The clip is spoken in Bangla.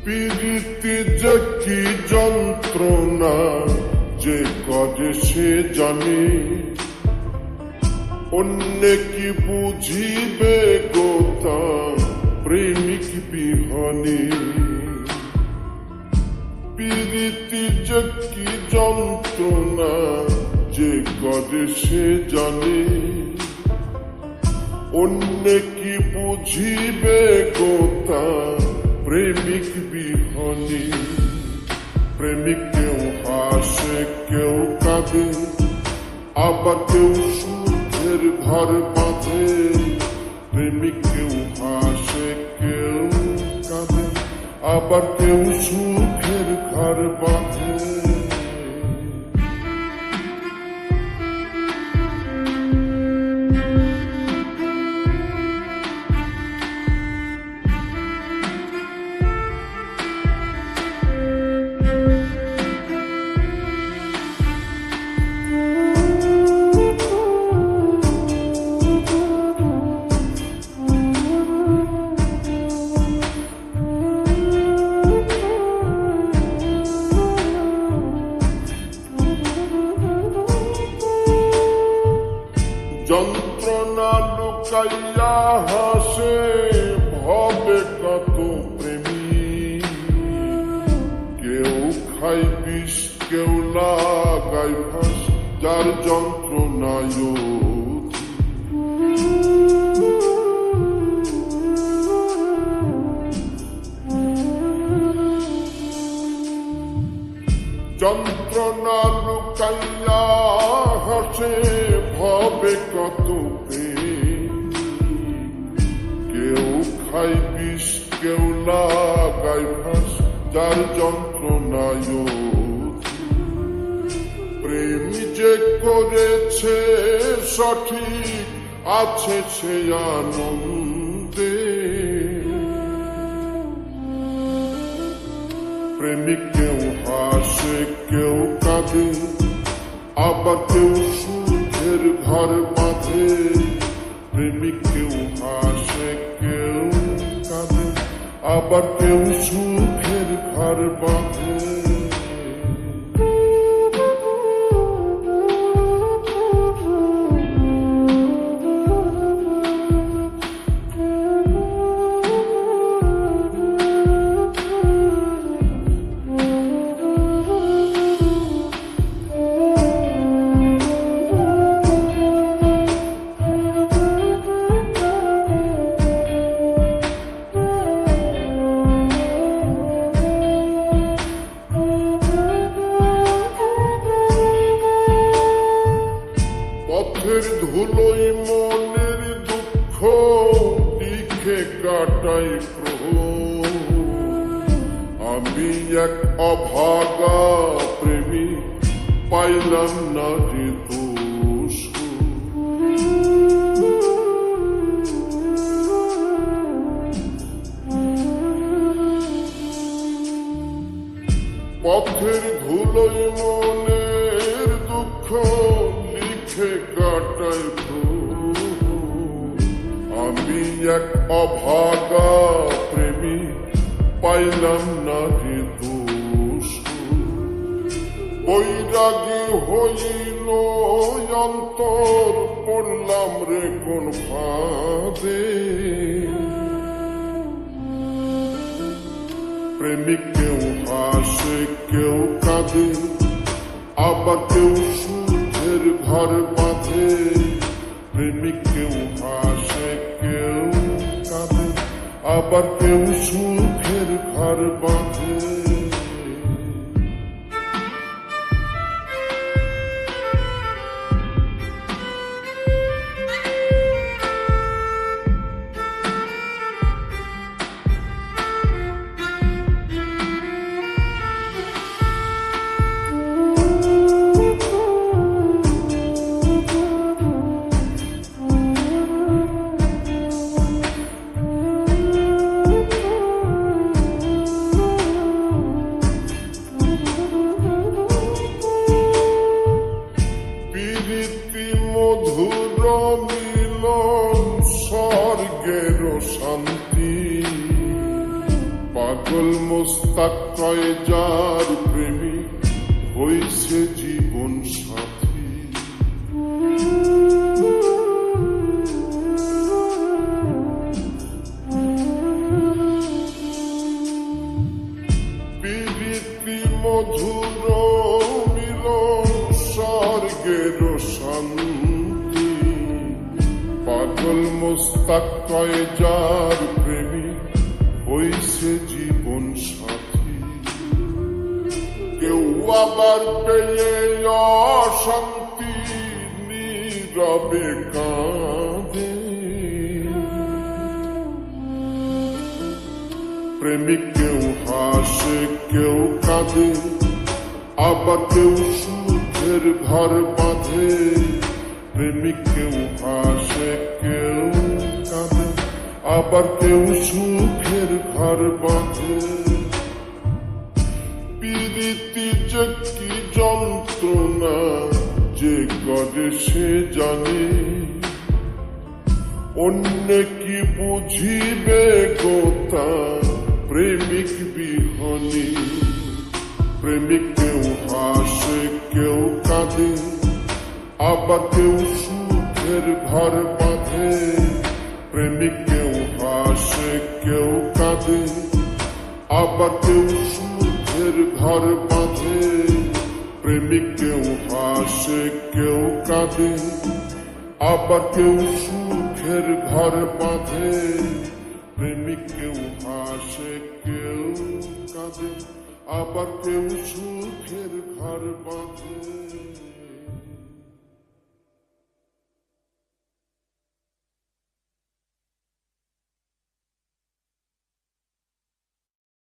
প্রীতি যে কি যন্ত্রণা যে করে সে জানে, অন্য কি বুঝিবে গোতা প্রেমিক বিহনে। প্রীতি যে কি যন্ত্রণা যে করে সে জানে, অন্য কি বুঝিবে গোতা প্রেমিক বিহনে। প্রেমিক কেউ হাসে কেউ কাঁদে, আবার কেউ সুখের ঘর বাঁধে। প্রেমিক কেউ হাসে কেউ কাঁদে, আবার কেউ সুখের ঘর বাঁধে। যন্ত্রণা লুকাইয়া হাসে ভবে কত প্রেমী, কেউ খাই বিষ কেউ লাগাই ফাঁস যার যন্ত্রণায়। যন্ত্রণা লুকাইয়া হাসে ভবে কত প্রেম, কেউ খাই বিষ কেউ লাগাই ফাঁস যার যন্ত্রণায়। প্রেম যে করেছে সঠিক আছে সে আনন্দে। প্রেমিক কেউ হাসে কেউ কাঁদে, আবার কেউ সুখের ঘর বাঁধে। প্রেমিক কেউ হাসে কেউ কাঁদে, আবার কেউ সুখের ঘর বাঁধে। পথের ধুলোই মনের দুঃখ লিখে কাটাই প্রভু। আমি এক অভাগা প্রেমী পাইলাম না যে দোষ। পথের ধুলোই মনের দুঃখ লিখে কাটাই প্রভু। আমি এক অভাগা প্রেমী পাইলাম না যে দোষ। বৈরাগী হইল অন্তর পড়লাম রে কোন ফাঁদে। প্রেমিক কেউ হাসে কেউ কাঁদে, আবার কেউ সুখের ঘর বাঁধে। প্রেমিক কেউ হাসে কেউ কাঁদে, আবার কেউ সুখের ঘর বাঁধে। মোস্তাক কয় যার প্রেমিক হইছে জীবন সাথী। প্রীতি মধুর মিলন স্বর্গের শান্তি, পাগল মোস্তাক কয় যার প্রেমিক হইছে জীবন সাথী। কেউ আবার পেয়ে অশান্তি নীরবে কাঁদে, প্রেমিক কেউ হাসে কেউ কাঁদে, আবার কেউ সুখের ঘর বাঁধে। প্রেমিক কেউ হাসে কেউ কাঁদে, আবার কেউ সুখের ঘর বাঁধে। প্রীতি যে কি যন্ত্রণা যে করে সে জানে, অন্য কি বুঝিবে গোতা প্রেমিক বিহনে। প্রেমিক কেউ হাসে কেউ কাঁদে, আবার কেউ সুখের ঘর বাঁধে। প্রেমিক কেউ হাসে কেউ কাঁদে, আবার কেউ সুখের ঘর বাঁধে। প্রেমিক কেউ হাসে কেউ কাঁদে, আবার কেউ সুখের ঘর বাঁধে। প্রেমিক কেউ হাসে কেউ কাঁদে, আবার কেউ সুখের ঘর বাঁধে।